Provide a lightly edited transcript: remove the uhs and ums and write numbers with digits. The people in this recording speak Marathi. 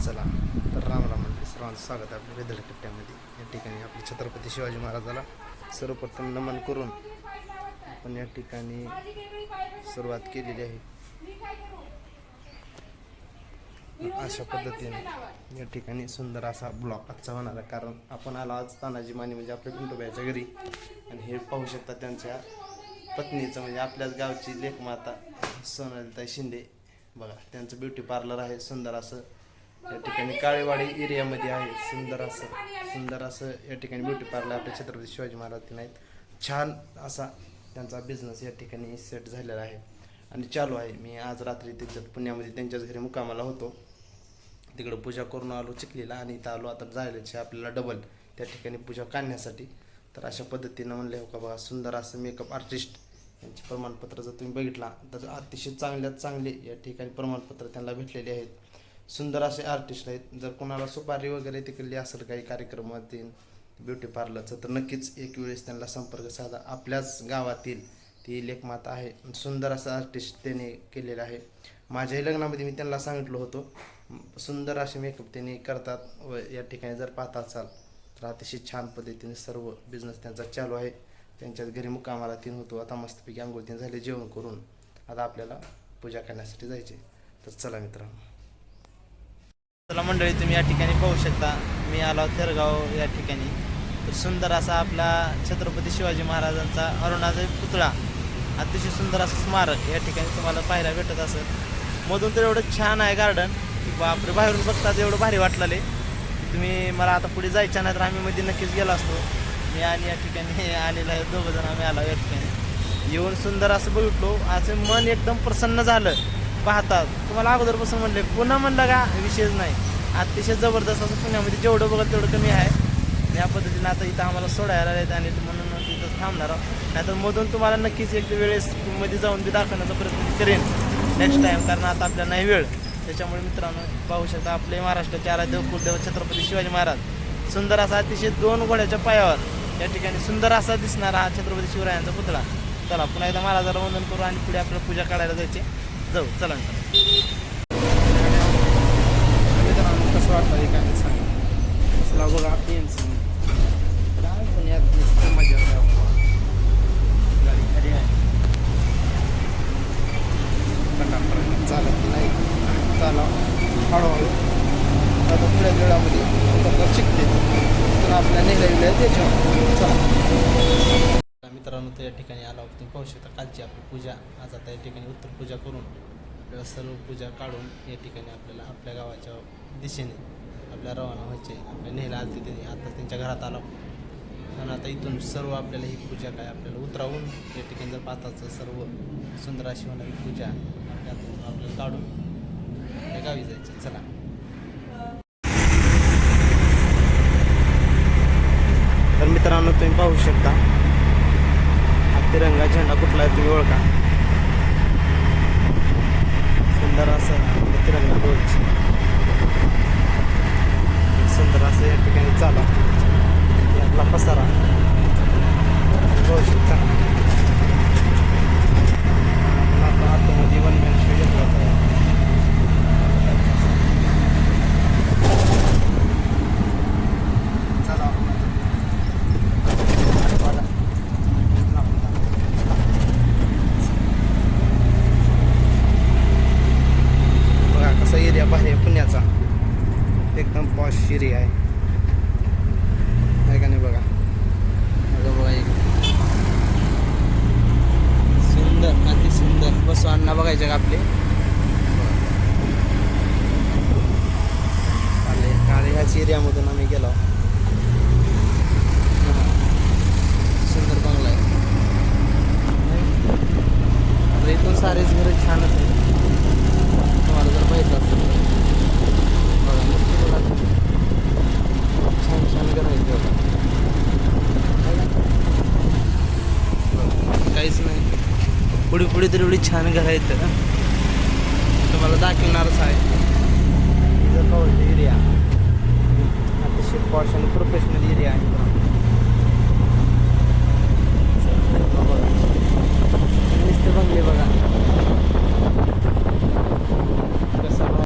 चला तर राम राम मंडळी, सर्वांचं स्वागत आहे आपल्या वेदळ कट्ट्यामध्ये. या ठिकाणी आपले छत्रपती शिवाजी महाराजाला सर्वप्रथम नमन करून आपण या ठिकाणी सुरुवात केलेली आहे. अशा पद्धतीने या ठिकाणी सुंदर असा ब्लॉक आजचा होणार आहे, कारण आपण आलो आज तानाजी माने म्हणजे आपल्या पिंटूबाईच्या घरी. आणि हे पाहू शकता त्यांच्या पत्नीचं म्हणजे आपल्याच गावची लेखमाता सोनालीताई शिंदे. बघा त्यांचं ब्युटी पार्लर आहे सुंदर असं, या ठिकाणी काळेवाडी एरियामध्ये आहे. सुंदर असं या ठिकाणी ब्युटी पार्लर आपल्या छत्रपती शिवाजी महाराज नाहीत. छान असा त्यांचा बिझनेस या ठिकाणी सेट झालेला आहे आणि चालू आहे. मी आज रात्री त्यांच्यात पुण्यामध्ये त्यांच्याच घरी मुक्कामाला होतो. तिकडं पूजा करून आलो चिखलीला आणि इथं आलो आता जायलाच आपल्याला डबल त्या ठिकाणी पूजा काढण्यासाठी. तर अशा पद्धतीनं म्हणले हो का बघा, सुंदर असं मेकअप आर्टिस्ट यांचे प्रमाणपत्र जर तुम्ही बघितला तर अतिशय चांगल्यात चांगले या ठिकाणी प्रमाणपत्र त्यांना भेटलेले आहेत. सुंदर असे आर्टिस्ट आहेत. जर कोणाला सुपारी वगैरे तिकडली असेल काही कार्यक्रमातील ब्युटी पार्लरचं तर नक्कीच एक वेळेस त्यांना संपर्क साधा. आपल्याच गावातील ती लेखमाता आहे. सुंदर असं आर्टिस्ट त्यांनी केलेलं आहे. माझ्याही लग्नामध्ये मी त्यांना सांगितलं होतं, सुंदर असे मेकअप त्यांनी करतात व या ठिकाणी जर पाहता असाल तर अतिशय छान पद्धतीने सर्व बिझनेस त्यांचा चालू आहे. त्यांच्याच घरी मुक्कामाला तीन होतो. आता मस्तपैकी आंघोळ तीन झाले, जेवण करून आता आपल्याला पूजा करण्यासाठी जायचे. तर चला मित्रांनो, चला मंडळी, तुम्ही या ठिकाणी पाहू शकता मी आलो थेरगाव या ठिकाणी. तर सुंदर असा आपला छत्रपती शिवाजी महाराजांचा अरुणाचल पुतळा, अतिशय सुंदर असं स्मारक या ठिकाणी तुम्हाला पाहायला भेटत असेल. मधून तर एवढं छान आहे गार्डन की बापरे, बाहेरून बघतात एवढं भारी वाटलेलं आहे. तुम्ही मला आता पुढे जायचं नाही तर आम्ही मध्ये नक्कीच गेलो असतो. मी आणि या ठिकाणी आलेलो आहे, दोघं जण आम्ही आलो या ठिकाणी. येऊन सुंदर असं बघितलो, असं मन एकदम प्रसन्न झालं पाहतात. तुम्हाला अगोदरपासून म्हणले पुन्हा म्हणलं का विषयच नाही. अतिशय जबरदस्त असं पुण्यामध्ये जेवढं बघत तेवढं कमी आहे. या पद्धतीने आता इथं आम्हाला सोडायला आहेत आणि म्हणून तिथंच थांबणार आहोत. नाहीतर मधून तुम्हाला नक्कीच एक वेळेस मध्ये जाऊन बी दाखवण्याचा प्रयत्न करेन नेक्स्ट टाईम, कारण आता आपल्याला नाही वेळ. त्याच्यामुळे मित्रांनो पाहू शकता आपले महाराष्ट्राचे आराध्य कुलदेव छत्रपती शिवाजी महाराज, सुंदर असा अतिशय 2 घोड्याच्या पायावर या ठिकाणी सुंदर असा दिसणारा हा छत्रपती शिवरायांचा पुतळा. चला पुन्हा एकदा महाराजाला वंदन करू आणि पुढे आपल्याला पूजा काढायला जाऊ. चला मित्रांनो, कसं वाटतं काय सांगा. कसला बघा PMC काय पुण्यात नुसतं मजा गाडी खरी आहे. चालत नाही, चाला हळूहळू आता थोड्या वेळामध्ये शिकते तर आपल्या निघालेल्या त्याच्यावर. चला मित्रांनो, तर या ठिकाणी आला तुम्ही पाहू शकता कालची आपली पूजा. आज आता या ठिकाणी उत्तर पूजा करून आपल्याला सर्व पूजा काढून या ठिकाणी आपल्याला आपल्या गावाच्या दिशेने आपल्या रवाना व्हायचे. आपल्या नेहला आलते त्यांनी, आता त्यांच्या घरात आलो आणि आता इथून सर्व आपल्याला ही पूजा काय आपल्याला उतरावून या ठिकाणी जर पाहताचं सर्व सुंदर अशी होणारी पूजा आपल्याला काढून त्या गावी जायचे. चला तर मित्रांनो, तुम्ही पाहू शकता हा तिरंगा झेंडा कुठला आहे तुम्ही ओळखा. सुंदर असं तिरंगा ध्वज, सुंदर असं या ठिकाणी चाला आपला पसारा पाहू शकता. आता आतमध्ये वनमॅन शो येतो. बघा कसा एरिया बाहेर पुण्याचा एकदम पॉश एरिया आहे का नाही. बघा बघा एक सुंदर अति सुंदर बसू अण्णा बघायचे का आपले आले ह्याच एरियामधून आम्ही गेलो. सुंदर बंगला आहे. इथून सारेच घरं छानच आहे. तुम्हाला जर पाहिजे असेल तर बघा, छान छान घर आहेत. काहीच नाही, पुढे तर एवढी छान घर आहेत तुम्हाला दाखवणारच आहे. एरिया अतिशय पॉश आणि प्रोफेशनल एरिया आहे. नुसते बंगले बघा.